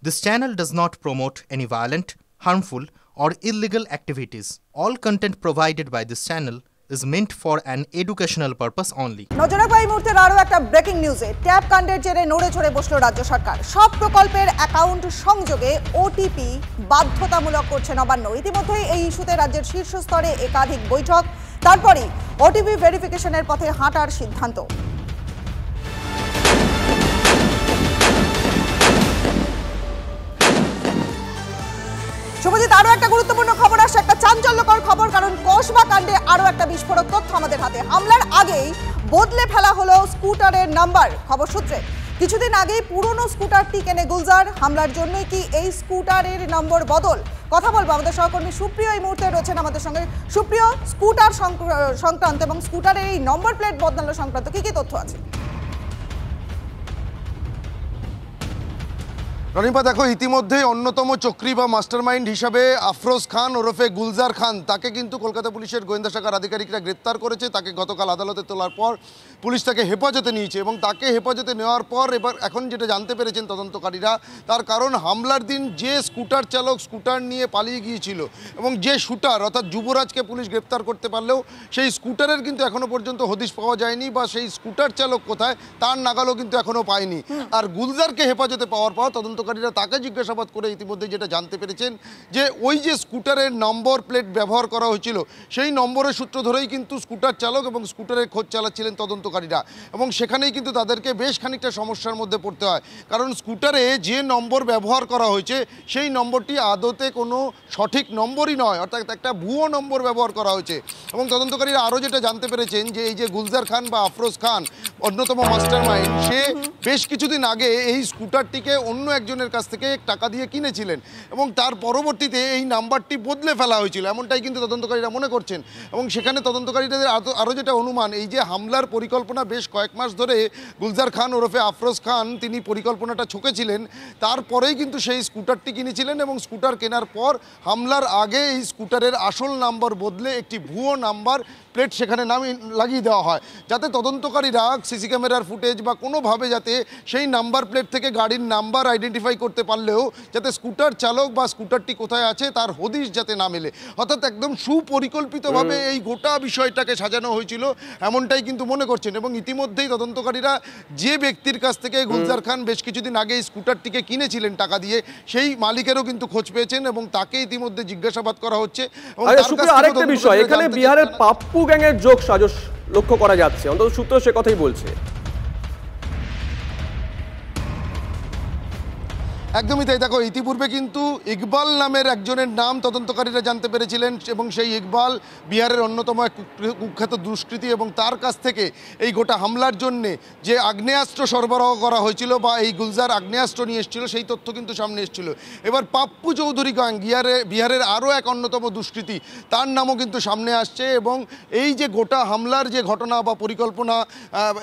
This channel does not promote any violent, harmful, or illegal activities. All content provided by this channel is meant for an educational purpose only. নজরে রাখবো এই মুহূর্তে আরও একটা breaking নিউজে। Tab কাণ্ডের জেরে নড়ে চড়ে বসলো রাজ্য সরকার। সব প্রকল্পের অ্যাকাউন্ট সংযোগে ওটিপি বাধ্যতামূলক করছে নবান্ন। ইতিমধ্যেই এই ইস্যুতে রাজ্যের শীর্ষ স্তরে একাধিক বৈঠক, তারপরই ওটিপি ভেরিফিকেশনের পথে হাঁটার সিদ্ধান্ত। শুভজিৎ, আরো একটা গুরুত্বপূর্ণ খবর আসছে, একটা চাঞ্চল্যকর খবর, কারণ কসবা কাণ্ডে আরো একটা বিস্ফোরক তথ্য আমাদের হাতে। হামলার আগেই বদলে ফেলা হলো স্কুটারের নাম্বার। খবর সূত্রে কিছুদিন আগেই পুরনো স্কুটারটি কেনে গুলজার। হামলার জন্যই কি এই স্কুটারের নম্বর বদল? কথা বলবো আমাদের সহকর্মী সুপ্রিয় এই মুহূর্তে রয়েছেন আমাদের সঙ্গে। সুপ্রিয়, স্কুটার সংক্রান্ত এবং স্কুটারের এই নম্বর প্লেট বদলানো সংক্রান্ত কি কি তথ্য আছে? রনিপা, দেখো, ইতিমধ্যেই অন্যতম চক্রী বা মাস্টারমাইন্ড হিসাবে আফরোজ খান ওরফে গুলজার খান, তাকে কিন্তু কলকাতা পুলিশের গোয়েন্দা শাখার আধিকারিকরা গ্রেপ্তার করেছে। তাকে গতকাল আদালতে তোলার পর পুলিশ তাকে হেফাজতে নিয়েছে এবং তাকে হেফাজতে নেওয়ার পর এখন যেটা জানতে পেরেছেন তদন্তকারীরা, তার কারণ হামলার দিন যে স্কুটার চালক স্কুটার নিয়ে পালিয়ে গিয়েছিল এবং যে শুটার অর্থাৎ যুবরাজকে পুলিশ গ্রেপ্তার করতে পারলেও সেই স্কুটারের কিন্তু এখনও পর্যন্ত হদিশ পাওয়া যায়নি বা সেই স্কুটার চালক কোথায় তার নাগালও কিন্তু এখনও পায়নি। আর গুলজারকে হেফাজতে পাওয়ার পর তদন্তকারীরা তাকে জিজ্ঞাসাবাদ করে ইতিমধ্যে যেটা জানতে পেরেছেন যে ওই যে স্কুটারের নম্বর প্লেট ব্যবহার করা হয়েছিল সেই নম্বরের সূত্র ধরেই কিন্তু স্কুটার চালক এবং স্কুটারের খোঁজ চালাচ্ছিলেন তদন্তকারীরা এবং সেখানেই কিন্তু তাদেরকে বেশ খানিকটা সমস্যার মধ্যে পড়তে হয়। কারণ স্কুটারে যে নম্বর ব্যবহার করা হয়েছে সেই নম্বরটি আদতে কোনো সঠিক নম্বরই নয়, অর্থাৎ একটা ভুয়ো নম্বর ব্যবহার করা হয়েছে। এবং তদন্তকারীরা আরও যেটা জানতে পেরেছেন যে এই যে গুলজার খান বা আফরোজ খান, অন্যতম মাস্টারমাইন্ড, সে বেশ কিছুদিন আগে এই স্কুটারটিকে অন্য একজনের কাছ থেকে টাকা দিয়ে কিনেছিলেন এবং তার পরবর্তীতে এই নাম্বারটি বদলে ফেলা হয়েছিল, এমনটাই কিন্তু তদন্তকারীরা মনে করছেন। এবং সেখানে তদন্তকারীদের আরও যেটা অনুমান, এই যে হামলার পরিকল্পনা বেশ কয়েক মাস ধরে গুলজার খান ওরফে আফরোজ খান তিনি পরিকল্পনাটা ছকেছিলেন, তারপরেই কিন্তু সেই স্কুটারটি কিনেছিলেন এবং স্কুটার কেনার পর হামলার আগে এই স্কুটারের আসল নাম্বার বদলে একটি ভুয়ো নাম্বার প্লেট সেখানে লাগিয়ে দেওয়া হয়, যাতে তদন্তকারীরা সিসি ক্যামেরার ফুটেজ বা কোনোভাবে যাতে সেই নাম্বার প্লেট থেকে গাড়ির নাম্বার আইডেন্টিফাই করতে পারলেও যাতে স্কুটার চালক বা স্কুটারটি কোথায় আছে তার হদিশ যাতে না মেলে। অর্থাৎ একদম সুপরিকল্পিতভাবে এই গোটা বিষয়টাকে সাজানো হয়েছিল, এমনটাই কিন্তু মনে করছেন। এবং ইতিমধ্যেই তদন্তকারীরা যে ব্যক্তির কাছ থেকে গুলজার খান বেশ কিছুদিন আগে এই স্কুটারটিকে কিনেছিলেন টাকা দিয়ে, সেই মালিকেরও কিন্তু খোঁজ পেয়েছেন এবং তাকে ইতিমধ্যে জিজ্ঞাসাবাদ করা হচ্ছে। আরেকটা বিষয়, এখানে বিহারের পাপ্পু গ্যাংয়ের যোগ সাজস লক্ষ্য করা যাচ্ছে, অন্তত সূত্র সে কথাই বলছে। একদমই তাই। দেখো, ইতিপূর্বে কিন্তু ইকবাল নামের একজনের নাম তদন্তকারীরা জানতে পেরেছিলেন এবং সেই ইকবাল বিহারের অন্যতম এক কুখ্যাত দুষ্কৃতী এবং তার কাছ থেকে এই গোটা হামলার জন্যে যে আগ্নেয়াস্ত্র সরবরাহ করা হয়েছিল বা এই গুলজার আগ্নেয়াস্ত্র নিয়ে এসেছিল সেই তথ্য কিন্তু সামনে এসেছিল। এবার পাপ্পু চৌধুরী গ্যাং বিহারের আরও এক অন্যতম দুষ্কৃতী, তার নামও কিন্তু সামনে আসছে এবং এই যে গোটা হামলার যে ঘটনা বা পরিকল্পনা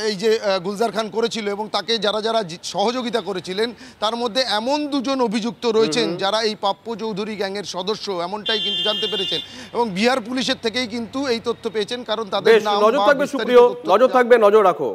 এই যে গুলজার খান করেছিল এবং তাকে যারা যারা সহযোগিতা করেছিলেন তার মধ্যে এমন দুজন অভিযুক্ত রয়েছেন যারা এই পাপ্পু চৌধুরী গ্যাংয়ের সদস্য, এমনটাই কিন্তু জানতে পেরেছেন এবং বিহার পুলিশের থেকেই কিন্তু এই তথ্য পেয়েছেন, কারণ তাদের নাম নজর থাকবে। সুপ্রিয়, নজর থাকবে, নজর রাখো।